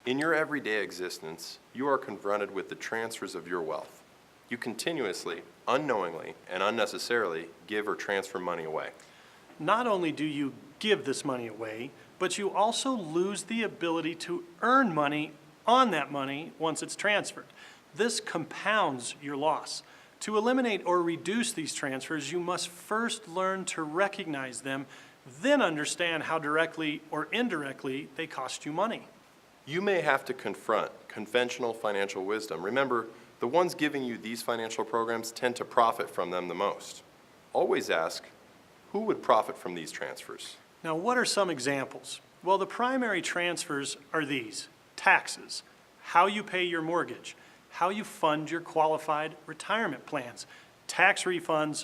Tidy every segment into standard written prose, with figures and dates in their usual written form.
In your everyday existence, you are confronted with the transfers of your wealth. You continuously, unknowingly, and unnecessarily give or transfer money away. Not only do you give this money away, but you also lose the ability to earn money on that money once it's transferred. This compounds your loss. To eliminate or reduce these transfers, you must first learn to recognize them, then understand how directly or indirectly they cost you money. You may have to confront conventional financial wisdom. Remember, the ones giving you these financial programs tend to profit from them the most. Always ask, who would profit from these transfers? Now, what are some examples? Well, the primary transfers are these: taxes, how you pay your mortgage, how you fund your qualified retirement plans, tax refunds,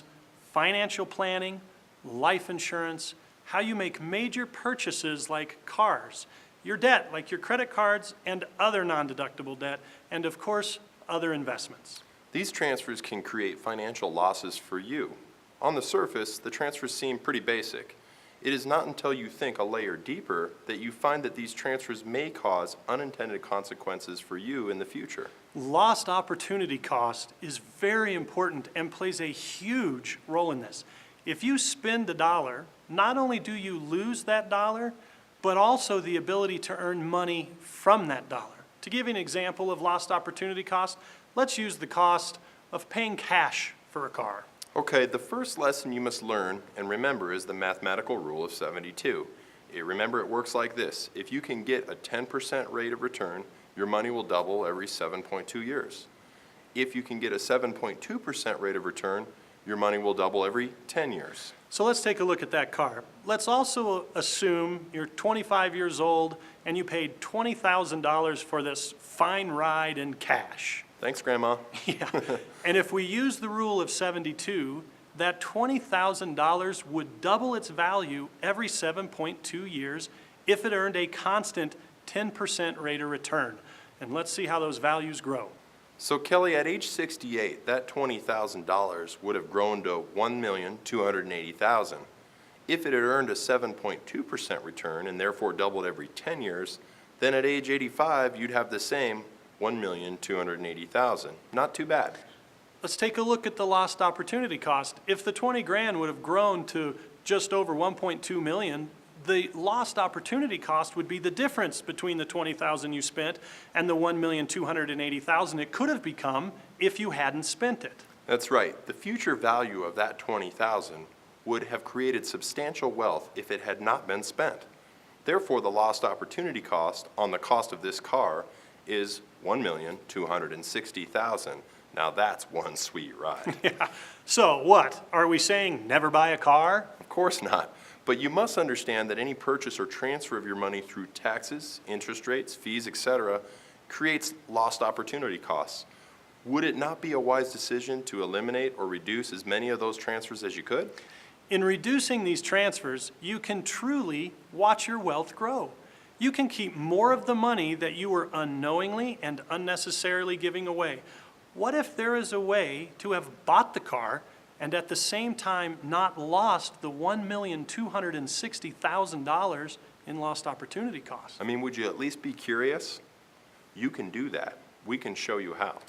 financial planning, life insurance, how you make major purchases like cars, your debt like your credit cards and other non-deductible debt, and of course, other investments. These transfers can create financial losses for you. On the surface, the transfers seem pretty basic. It is not until you think a layer deeper that you find that these transfers may cause unintended consequences for you in the future. Lost opportunity cost is very important and plays a huge role in this. If you spend a dollar, not only do you lose that dollar, but also the ability to earn money from that dollar. To give you an example of lost opportunity cost, let's use the cost of paying cash for a car. Okay, the first lesson you must learn and remember is the mathematical rule of 72. Remember, it works like this. If you can get a 10% rate of return, your money will double every 7.2 years. If you can get a 7.2% rate of return, your money will double every 10 years. So let's take a look at that car. Let's also assume you're 25 years old and you paid $20,000 for this fine ride in cash. Thanks, Grandma. Yeah. And if we use the rule of 72, that $20,000 would double its value every 7.2 years if it earned a constant 10% rate of return. And let's see how those values grow. So Kelly, at age 68, that $20,000 would have grown to $1,280,000. If it had earned a 7.2% return and therefore doubled every 10 years, then at age 85, you'd have the same $1,280,000. Not too bad. Let's take a look at the lost opportunity cost. If the 20 grand would have grown to just over 1.2 million, the lost opportunity cost would be the difference between the 20,000 you spent and the 1,280,000 it could have become if you hadn't spent it. That's right. The future value of that 20,000 would have created substantial wealth if it had not been spent. Therefore, the lost opportunity cost on the cost of this car is $1,260,000. Now that's one sweet ride. Yeah. So what? Are we saying never buy a car? Of course not. But you must understand that any purchase or transfer of your money through taxes, interest rates, fees, etc. creates lost opportunity costs. Would it not be a wise decision to eliminate or reduce as many of those transfers as you could? In reducing these transfers, you can truly watch your wealth grow. You can keep more of the money that you were unknowingly and unnecessarily giving away. What if there is a way to have bought the car and at the same time not lost the $1,260,000 in lost opportunity costs? I mean, would you at least be curious? You can do that. We can show you how.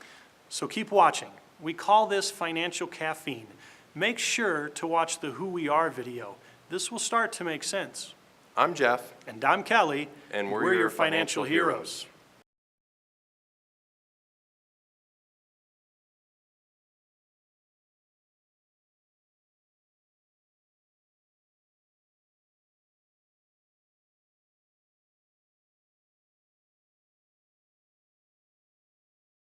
So keep watching. We call this financial caffeine. Make sure to watch the Who We Are video. This will start to make sense. I'm Jeff. And I'm Kelly. And we're your financial heroes.